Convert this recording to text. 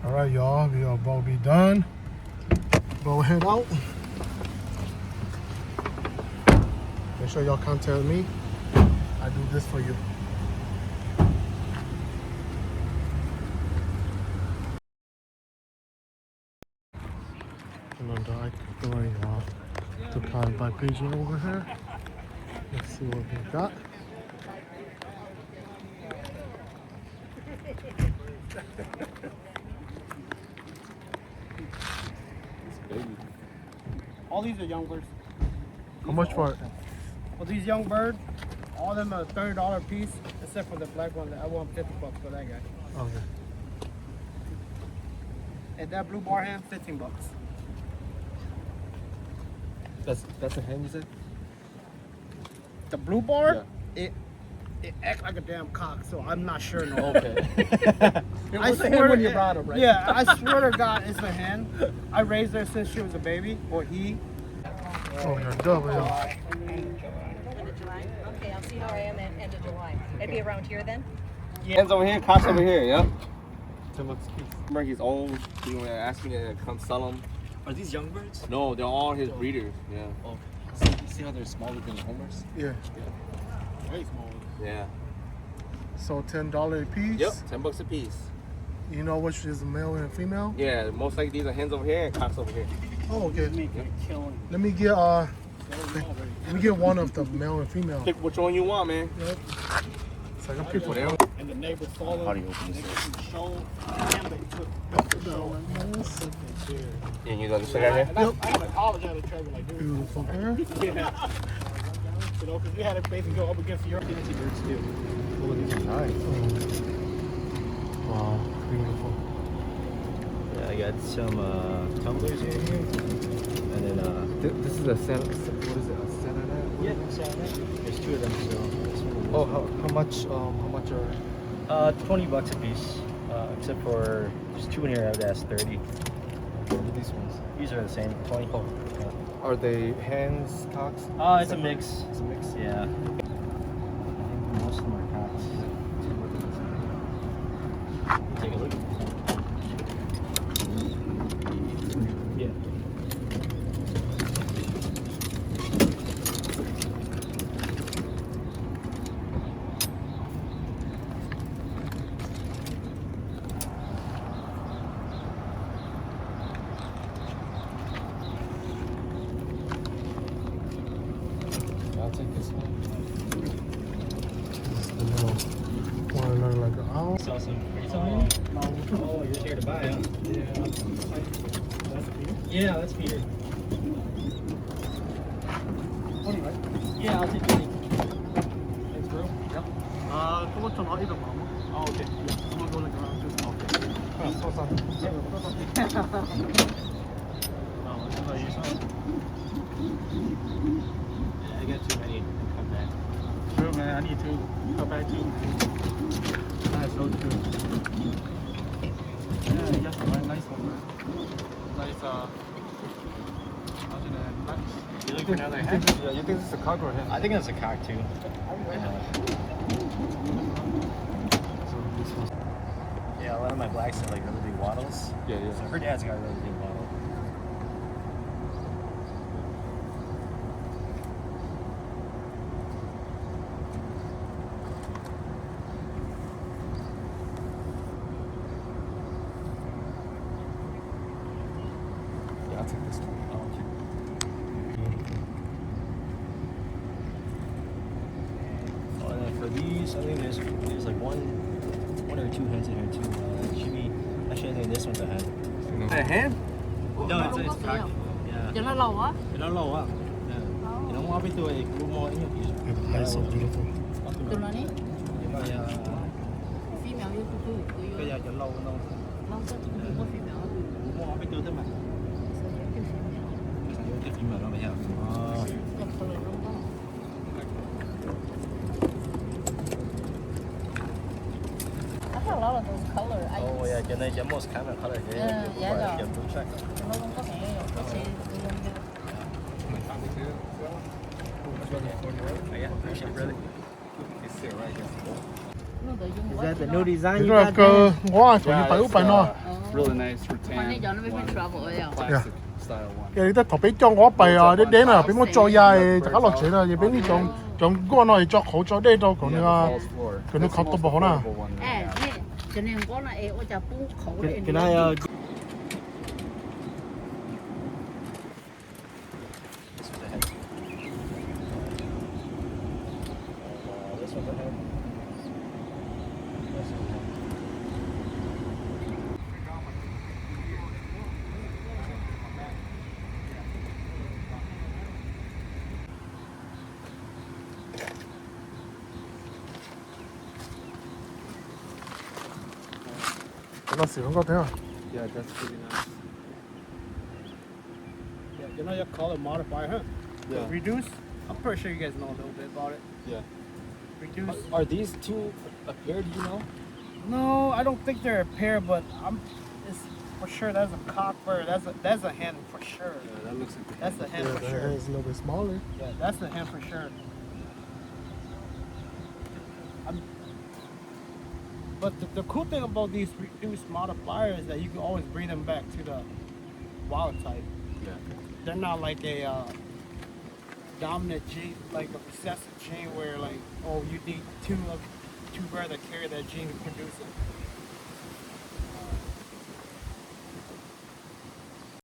All right, y'all, we are about to be done. Go head out. Make sure y'all contact me. I do this for you. And I'm going to call by Pigeon over here. Let's see what we got. All these are young birds. How much for it? Well, these young birds, all of them are $30 a piece, except for the black one. I want $50 for that guy. Okay. And that blue bar hen, $15. That's a hen, you said? The blue bar, Yeah. it acts like a damn cock, so I'm not sure. No. Okay. I swear when you brought him, right? Yeah, I swear to God, it's a hen. I raised her since she was a baby, or he. Oh, you're double. End of July? Okay, I'll see how I am at end of July. Maybe around here then? Yeah. Hens over here, cocks over here, yep. $10 a piece. Remember, he's old. He was asking me to come sell them. Are these young birds? No, they're all his breeders, yeah. Oh, see how they're smaller than the homers? Yeah. Way smaller. Yeah. So $10 a piece. Yep, $10 a piece. You know which is a male and female? Yeah, most likely these are hens over here and cocks over here. Oh, okay. Making a killing. Let me get one of the male and female. Pick which one you want, man. Yep. So I can pick one. Whatever. And the neighbors follow. How do you open this? They can show. And they took the show. And you know this guy here? I had a college out of Trevor like this. Beautiful hair. Yeah. You know, because we had to basically go up against your fancy birds too. Oh, these are nice. Wow, beautiful. Yeah, I got some tumblers in here. And then this is a Santa, what is it, a Santa net? Yeah, Santa. There's two of them, so this one. Oh, how much are? $20 a piece. Except for there's two in here I would ask 30. These ones. These are the same, 20. Oh. Yeah. Are they hens, cocks? It's a mix. It's a mix? Yeah. I think most of them are cocks. Take a look. Yeah. I'll take this one. This is the little one that look like an owl. Saw some. Are you selling it? No. Oh, you're here to buy, huh? Yeah, that's Peter. Yeah, I'll take it. Thanks, bro. Yep. 그거 좀 이름 뭐뭐? 아, 오케이. 한번 돌려 그러면 좀 오케이. I got too many to come back. True, man. I need to go back to. That's so true. Yeah, you got some nice one. Nice, nice. You looking for another hen? Yeah, you think this is a cock or a hen? I think it's a cock too. Yeah, a lot of my blacks have like really big wattles. Yeah, yeah. So her dad's got a really big wattle. Yeah, I'll take this one. Oh, okay. Oh, and then for these, I think there's like one or two hens in here too. It should be. Actually, I think this one's a hen. A hen? No, it's a cock. Yeah. Cho nó lâu á. Nó lâu á. Yeah. Thì nó ngon với tôi cũng ngon như vậy. That's so beautiful. Tụi nó đi. Nhưng mà Female với tụi tôi. bây giờ cho lâu lâu Lâu chắc cũng không có female. cũng ngon với tôi thế mà. Cái phim mà nó bây giờ. Nhập từ luôn đó. I have a lot of those color. Oh yeah, cho nên chấm most kind of color here. dạ rồi. Chấm đúng track. Nó không có mẹ rồi. Có xe luôn. Yeah, appreciate it, brother. They sit right here. Is that the new design you 이거 got? 그 there? 와 거기 봐요 봐요 really nice rattan. Bạn cho nó biết one, travel rồi. Plastic style one. 你得特別將我幣啊，啲頂啊，俾我做呀，就搞落錢啊，要俾你種嗰個嚟作好咗呢度講 Yeah, 你 the 話 false floor. 佢都 That's 確 the 到 most 冇可能。 affordable one that we À, have. thế cho nên có là em cho bú khẩu để Can I This one's ahead. Nó xỉu có thế à? Yeah, that's pretty nice. Yeah, you know your color modifier, huh? Yeah. Reduce. I'm pretty sure you guys know a little bit about it. Yeah. Reduce. Are these two a pair? Do you know? No, I don't think they're a pair, but it's for sure that's a cockbird. That's a hen for sure. Yeah, that looks like. That's a hen Yeah, for the sure. hair is a little bit smaller. Yeah, that's a hen for sure. But the cool thing about these reduced modifiers is that you can always bring them back to the wild type. Yeah. They're not like a dominant gene, like a recessive gene where like, oh, you need two birds that carry that gene to produce it.